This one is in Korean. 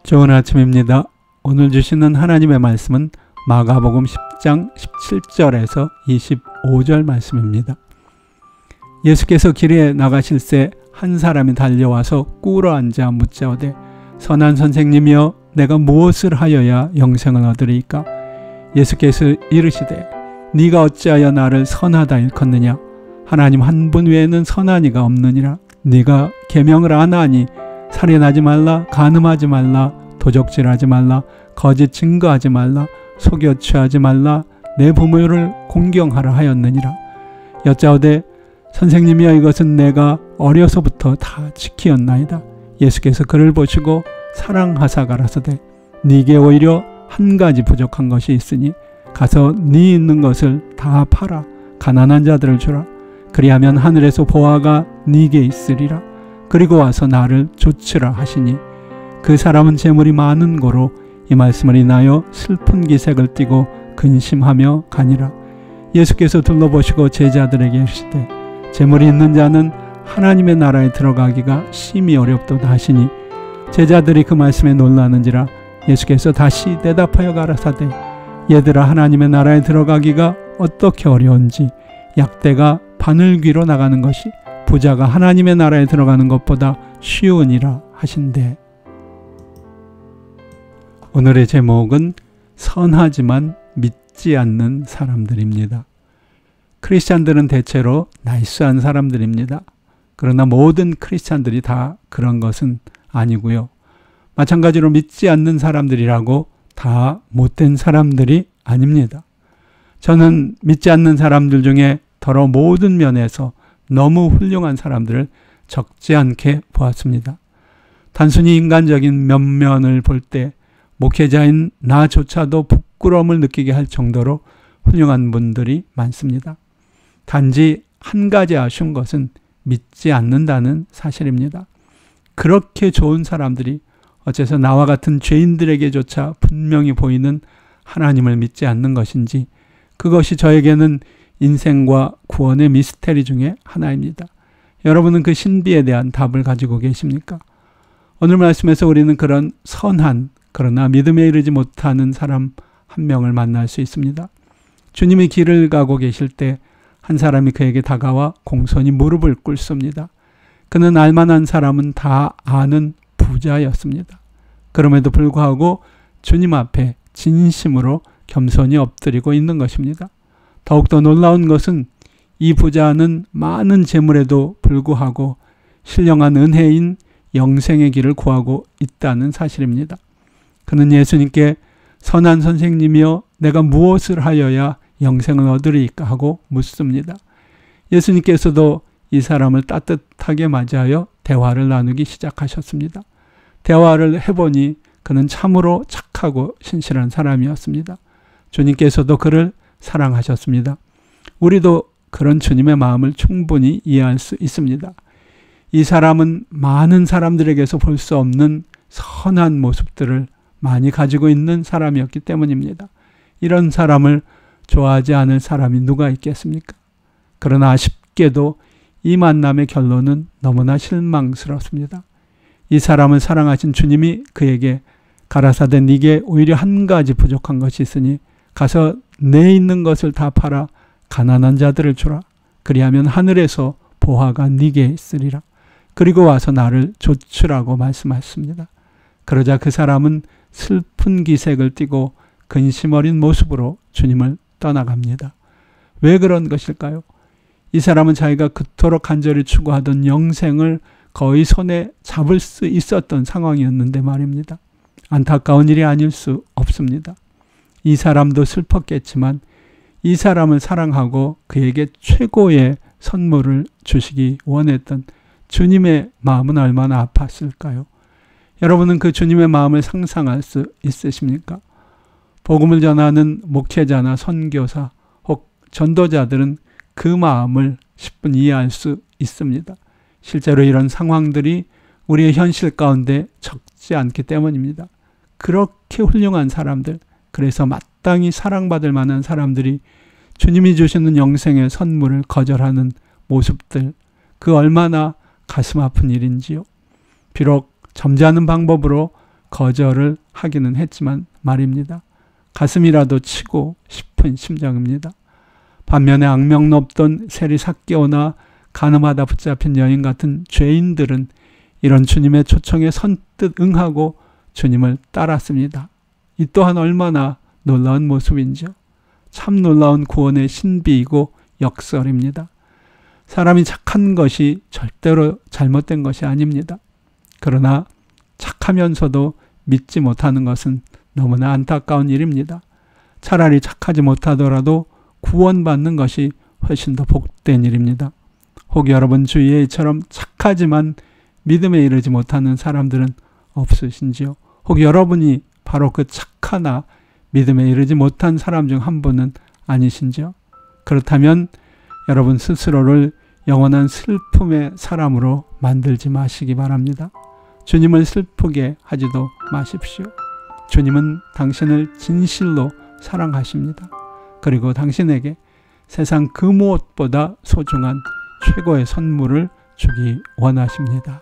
좋은 아침입니다. 오늘 주시는 하나님의 말씀은 마가복음 10장 17절에서 25절 말씀입니다. 예수께서 길에 나가실새 한 사람이 달려와서 꿇어 앉아 묻자오되 선한 선생님이여 내가 무엇을 하여야 영생을 얻으리이까? 예수께서 이르시되 네가 어찌하여 나를 선하다 일컫느냐? 하나님 한 분 외에는 선한 이가 없느니라. 네가 계명을 안하니 살인하지 말라, 간음하지 말라, 도적질하지 말라, 거짓 증거하지 말라, 속여 취하지 말라, 내 부모를 공경하라 하였느니라. 여짜오되 선생님이여 이것은 내가 어려서부터 다 지키었나이다. 예수께서 그를 보시고 사랑하사 가라사대 네게 오히려 한 가지 부족한 것이 있으니 가서 네 있는 것을 다 팔아 가난한 자들을 주라. 그리하면 하늘에서 보화가 네게 있으리라. 그리고 와서 나를 좇으라 하시니 그 사람은 재물이 많은 고로 이 말씀을 인하여 슬픈 기색을 띠고 근심하며 가니라. 예수께서 둘러보시고 제자들에게 이르시되 재물이 있는 자는 하나님의 나라에 들어가기가 심히 어렵도다 하시니 제자들이 그 말씀에 놀라는지라. 예수께서 다시 대답하여 가라사대 얘들아 하나님의 나라에 들어가기가 어떻게 어려운지 약대가 바늘귀로 나가는 것이 부자가 하나님의 나라에 들어가는 것보다 쉬우니라 하신대. 오늘의 제목은 선하지만 믿지 않는 사람들입니다. 크리스찬들은 대체로 나이스한 사람들입니다. 그러나 모든 크리스찬들이 다 그런 것은 아니고요. 마찬가지로 믿지 않는 사람들이라고 다 못된 사람들이 아닙니다. 저는 믿지 않는 사람들 중에 더러 모든 면에서 너무 훌륭한 사람들을 적지 않게 보았습니다. 단순히 인간적인 면면을 볼 때 목회자인 나조차도 부끄러움을 느끼게 할 정도로 훌륭한 분들이 많습니다. 단지 한 가지 아쉬운 것은 믿지 않는다는 사실입니다. 그렇게 좋은 사람들이 어째서 나와 같은 죄인들에게조차 분명히 보이는 하나님을 믿지 않는 것인지 그것이 저에게는 인생과 구원의 미스테리 중에 하나입니다. 여러분은 그 신비에 대한 답을 가지고 계십니까? 오늘 말씀에서 우리는 그런 선한 그러나 믿음에 이르지 못하는 사람 한 명을 만날 수 있습니다. 주님이 길을 가고 계실 때 한 사람이 그에게 다가와 공손히 무릎을 꿇습니다. 그는 알만한 사람은 다 아는 부자였습니다. 그럼에도 불구하고 주님 앞에 진심으로 겸손히 엎드리고 있는 것입니다. 더욱더 놀라운 것은 이 부자는 많은 재물에도 불구하고 신령한 은혜인 영생의 길을 구하고 있다는 사실입니다. 그는 예수님께 선한 선생님이여 내가 무엇을 하여야 영생을 얻으리이까 하고 묻습니다. 예수님께서도 이 사람을 따뜻하게 맞이하여 대화를 나누기 시작하셨습니다. 대화를 해보니 그는 참으로 착하고 신실한 사람이었습니다. 주님께서도 그를 사랑하셨습니다. 우리도 그런 주님의 마음을 충분히 이해할 수 있습니다. 이 사람은 많은 사람들에게서 볼 수 없는 선한 모습들을 많이 가지고 있는 사람이었기 때문입니다. 이런 사람을 좋아하지 않을 사람이 누가 있겠습니까? 그러나 아쉽게도 이 만남의 결론은 너무나 실망스럽습니다. 이 사람을 사랑하신 주님이 그에게 가라사대 네게 오히려 한 가지 부족한 것이 있으니 가서 내 있는 것을 다 팔아 가난한 자들을 주라. 그리하면 하늘에서 보화가 네게 있으리라. 그리고 와서 나를 좇으라고 말씀하셨습니다. 그러자 그 사람은 슬픈 기색을 띠고 근심 어린 모습으로 주님을 떠나갑니다. 왜 그런 것일까요? 이 사람은 자기가 그토록 간절히 추구하던 영생을 거의 손에 잡을 수 있었던 상황이었는데 말입니다. 안타까운 일이 아닐 수 없습니다. 이 사람도 슬펐겠지만 이 사람을 사랑하고 그에게 최고의 선물을 주시기 원했던 주님의 마음은 얼마나 아팠을까요? 여러분은 그 주님의 마음을 상상할 수 있으십니까? 복음을 전하는 목회자나 선교사 혹 전도자들은 그 마음을 10분 이해할 수 있습니다. 실제로 이런 상황들이 우리의 현실 가운데 적지 않기 때문입니다. 그렇게 훌륭한 사람들, 그래서 마땅히 사랑받을 만한 사람들이 주님이 주시는 영생의 선물을 거절하는 모습들, 그 얼마나 가슴 아픈 일인지요. 비록 점잖은 방법으로 거절을 하기는 했지만 말입니다. 가슴이라도 치고 싶은 심정입니다. 반면에 악명 높던 세리삭개오나 간음하다 붙잡힌 여인 같은 죄인들은 이런 주님의 초청에 선뜻 응하고 주님을 따랐습니다. 이 또한 얼마나 놀라운 모습인지요. 참 놀라운 구원의 신비이고 역설입니다. 사람이 착한 것이 절대로 잘못된 것이 아닙니다. 그러나 착하면서도 믿지 못하는 것은 너무나 안타까운 일입니다. 차라리 착하지 못하더라도 구원받는 것이 훨씬 더 복된 일입니다. 혹 여러분 주위에 이처럼 착하지만 믿음에 이르지 못하는 사람들은 없으신지요? 혹 여러분이 바로 그 착하나 믿음에 이르지 못한 사람 중 한 분은 아니신지요? 그렇다면 여러분 스스로를 영원한 슬픔의 사람으로 만들지 마시기 바랍니다. 주님을 슬프게 하지도 마십시오. 주님은 당신을 진실로 사랑하십니다. 그리고 당신에게 세상 그 무엇보다 소중한 최고의 선물을 주기 원하십니다.